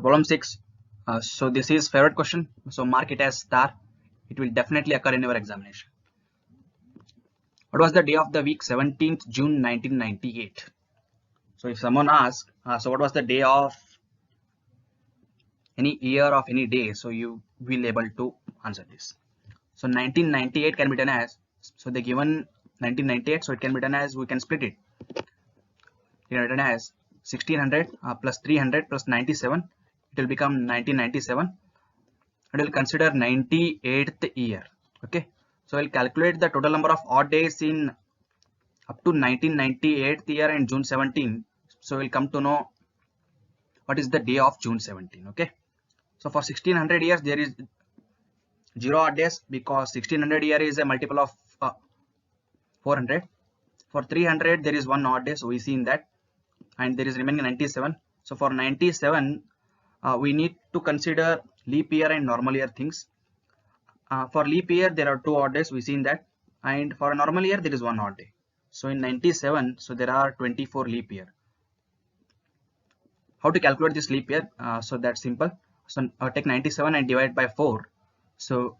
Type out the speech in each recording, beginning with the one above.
problem 6. So this is favorite question. So mark it as star. It will definitely occur in your examination. What was the day of the week? 17th June 1998. So if someone asks, so what was the day of any year of any day? So you will able to answer this. So 1998 can be done as, so they given 1998, so it can be done as, we can split it. It can be written as 1600 plus 300 plus 97. It will become 1997. And we'll consider 98th year. Okay, so we'll calculate the total number of odd days in up to 1998th year and June 17. So we'll come to know what is the day of June 17. Okay, so for 1600 years there is 0 odd days, because 1600 year is a multiple of 400. For 300 there is 1 odd day, so we see in that, and there is remaining 97. So for 97 we need to consider leap year and normal year things. For leap year there are 2 odd days, we see in that, and for a normal year there is 1 odd day. So in 97, so there are 24 leap year. How to calculate this leap year? So that's simple. So take 97 and divide by 4. So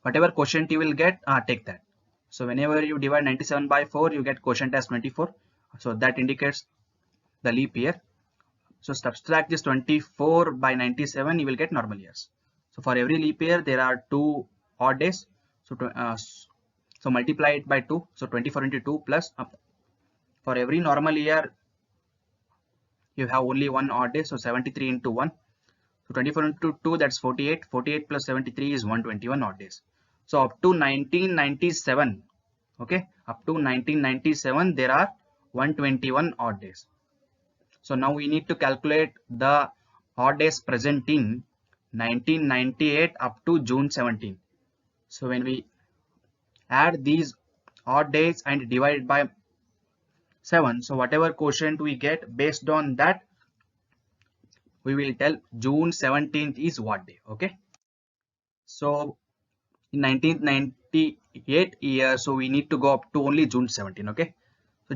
whatever quotient you will get, take that. So whenever you divide 97 by 4, you get quotient as 24. So that indicates the leap year. So subtract this 24 by 97, you will get normal years. So for every leap year there are 2 odd days. So multiply it by 2. So 24 into 2 plus for every normal year you have only 1 odd day. So 73 into 1. So 24 into 2, that's 48. 48 plus 73 is 121 odd days. So up to 1997, okay, up to 1997 there are 121 odd days. So now we need to calculate the odd days present in 1998 up to June 17. So when we add these odd days and divide by 7, so whatever quotient we get, based on that we will tell June 17th is what day. Okay, so in 1998 year, so we need to go up to only June 17. Okay, so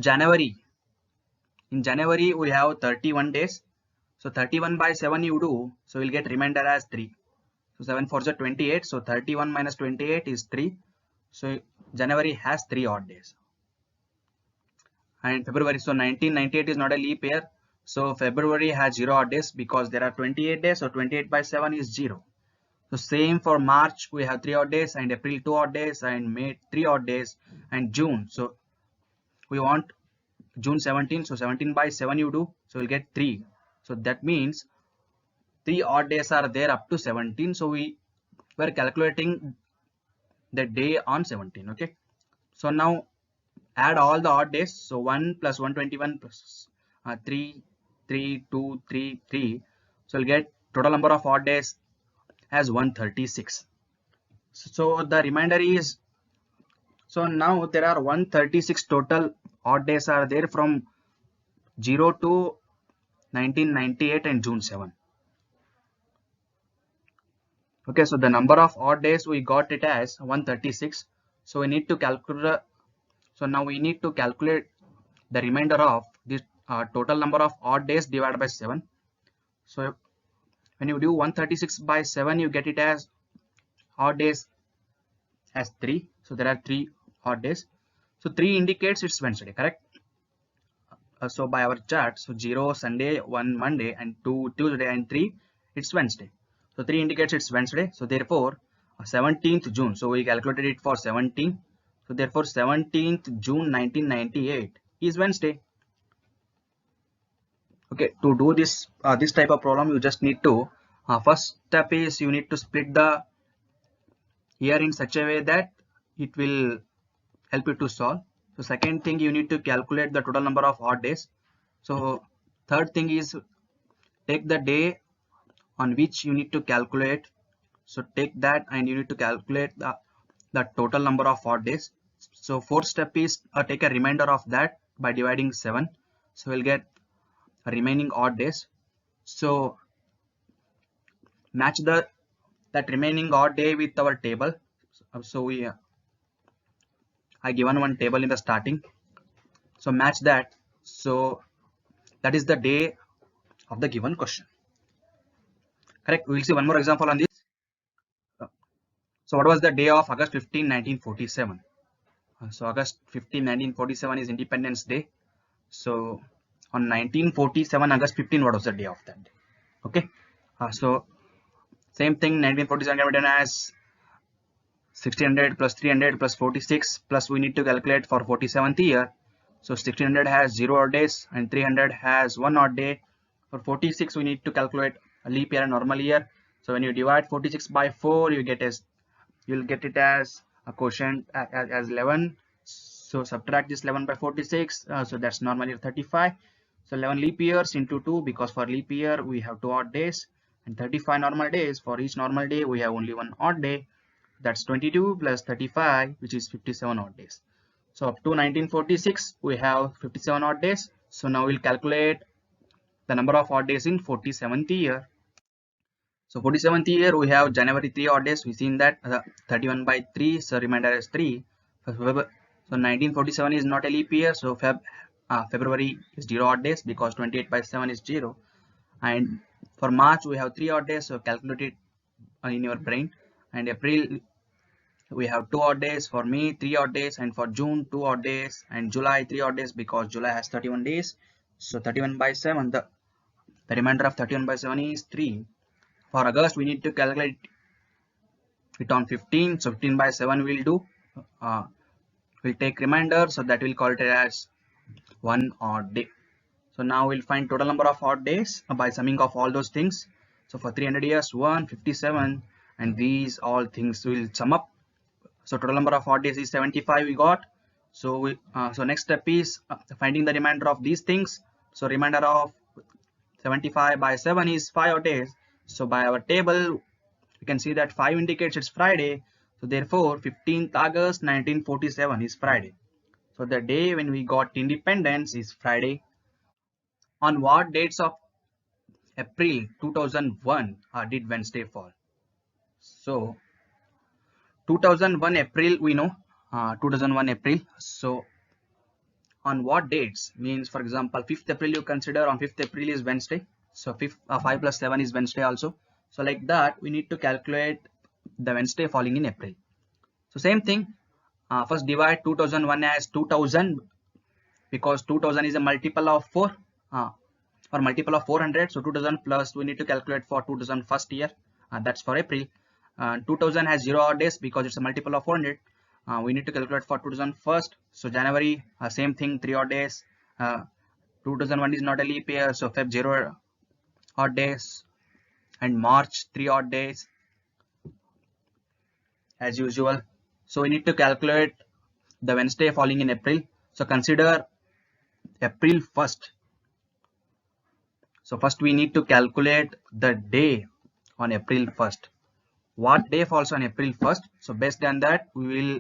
in January we have 31 days. So 31 by 7 you do, so you'll get remainder as 3. So 7 4 is 28. So 31 minus 28 is 3. So January has 3 odd days. And February, so 1998 is not a leap year. So February has 0 odd days because there are 28 days. So 28 by 7 is 0. So same for March, we have 3 odd days, and April 2 odd days, and May 3 odd days, and June. So we want June 17. So 17 by 7 you do, so you'll get 3. So that means 3 odd days are there up to 17. So we were calculating the day on 17. Okay, so now add all the odd days. So 1 plus 121 plus 3 3 2 3 3. So you'll get total number of odd days as 136. So the remainder is, so now there are 136 total odd days are there from 0 to 1998 and June 7. Okay, so the number of odd days we got it as 136. So we need to calculate, so now we need to calculate the remainder of this total number of odd days divided by 7. So when you do 136 by 7, you get it as odd days as 3. So there are 3 odd days. So 3 indicates it's Wednesday, correct? So by our chart, so 0 Sunday, 1 Monday, and 2 Tuesday, and 3 it's Wednesday. So 3 indicates it's Wednesday. So therefore 17th June. So we calculated it for 17. So therefore 17th June 1998 is Wednesday. Okay, to do this this type of problem, you just need to first step is you need to split the year in such a way that it will help you to solve. So second thing, you need to calculate the total number of odd days. So third thing is take the day on which you need to calculate. So take that and you need to calculate the total number of odd days. So fourth step is take a remainder of that by dividing 7. So we'll get remaining odd days. So match that remaining odd day with our table. So I given one table in the starting. So match that. So that is the day of the given question. Correct. We will see one more example on this. So what was the day of August 15, 1947? So August 15, 1947 is Independence Day. So on 1947 August 15, what was the day of that day? Okay. So same thing, 1947 can be done as 1600 plus 300 plus 46 plus we need to calculate for 47th year. So 1600 has 0 odd days and 300 has 1 odd day. For 46 we need to calculate a leap year and normal year. So when you divide 46 by 4 you get it as a quotient as 11. So subtract this 11 by 46, so that's normal year 35. So 11 leap years into 2, because for leap year we have 2 odd days, and 35 normal days. For each normal day we have only 1 odd day. That's 22 plus 35, which is 57 odd days. So up to 1946 we have 57 odd days. So now we'll calculate the number of odd days in 47th year. So 47th year we have January 3 odd days. We've seen that 31 by 3, so remainder is 3. So 1947 is not a leap year, so February is 0 odd days because 28 by 7 is 0. And for March we have 3 odd days, so calculate it in your brain. And April we have 2 odd days, for May 3 odd days, and for June 2 odd days, and July 3 odd days because July has 31 days. So 31 by 7, the remainder of 31 by 7 is 3. For August we need to calculate it on 15, so 15 by 7 will do. We'll take remainder, so that will call it as 1 odd day. So now we'll find total number of odd days by summing of all those things. So for 300 years 157, and these all things will sum up. So total number of odd days is 75 we got. So so next step is finding the remainder of these things. So remainder of 75 by 7 is 5 odd days. So by our table we can see that 5 indicates it's Friday. So therefore 15th August 1947 is Friday. So the day when we got independence is Friday. On what dates of April 2001 did Wednesday fall? So 2001 April we know, 2001 April. So on what dates? Means for example 5th April you consider, on 5th April is Wednesday. So 5 plus 7 is Wednesday also. So like that we need to calculate the Wednesday falling in April. So same thing, first divide 2001 as 2000, because 2000 is a multiple of 4 or multiple of 400. So 2000 plus we need to calculate for 2000 first year, that's for April. 2000 has 0 odd days because it's a multiple of 400. We need to calculate for 2000 first. So January, same thing, 3 odd days. 2001 is not a leap year, so Feb 0 odd days, and March 3 odd days as usual. So we need to calculate the Wednesday falling in April. So consider April 1st. So first we need to calculate the day on April 1st. What day falls on April 1st? So based on that we will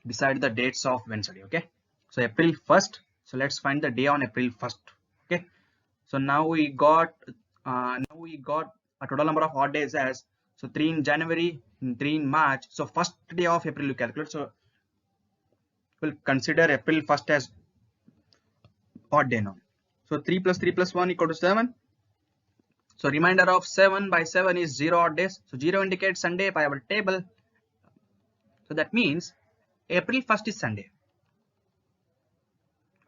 decide the dates of Wednesday. Okay, so April 1st. So let's find the day on April 1st. Okay, so now we got a total number of odd days as, so 3 in January and 3 in March. So first day of April you calculate. So we'll consider April 1st as odd day now. So 3 plus 3 plus 1 equal to 7. So remainder of 7 by 7 is 0 odd days. So 0 indicates Sunday by our table. So that means April 1st is Sunday.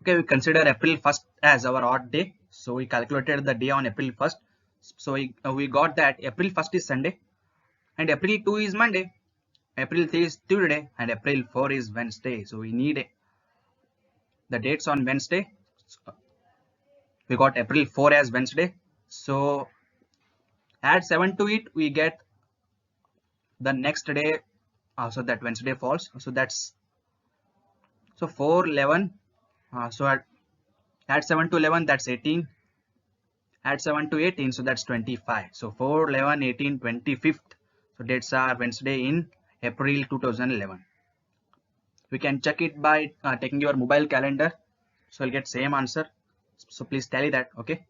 Okay, we consider April 1st as our odd day. So we calculated the day on April 1st. So we got that April 1st is Sunday, and April 2 is Monday, April 3 is Tuesday, and April 4 is Wednesday. So we need the dates on Wednesday. So we got April 4 as Wednesday. So add 7 to it, we get the next day. So that Wednesday falls. So that's, so 4 11. So add 7 to 11, that's 18. Add 7 to 18, so that's 25. So 4 11 18 25th. So dates are Wednesday in April 2011. We can check it by taking your mobile calendar. So you'll get same answer. So please tally that. Okay.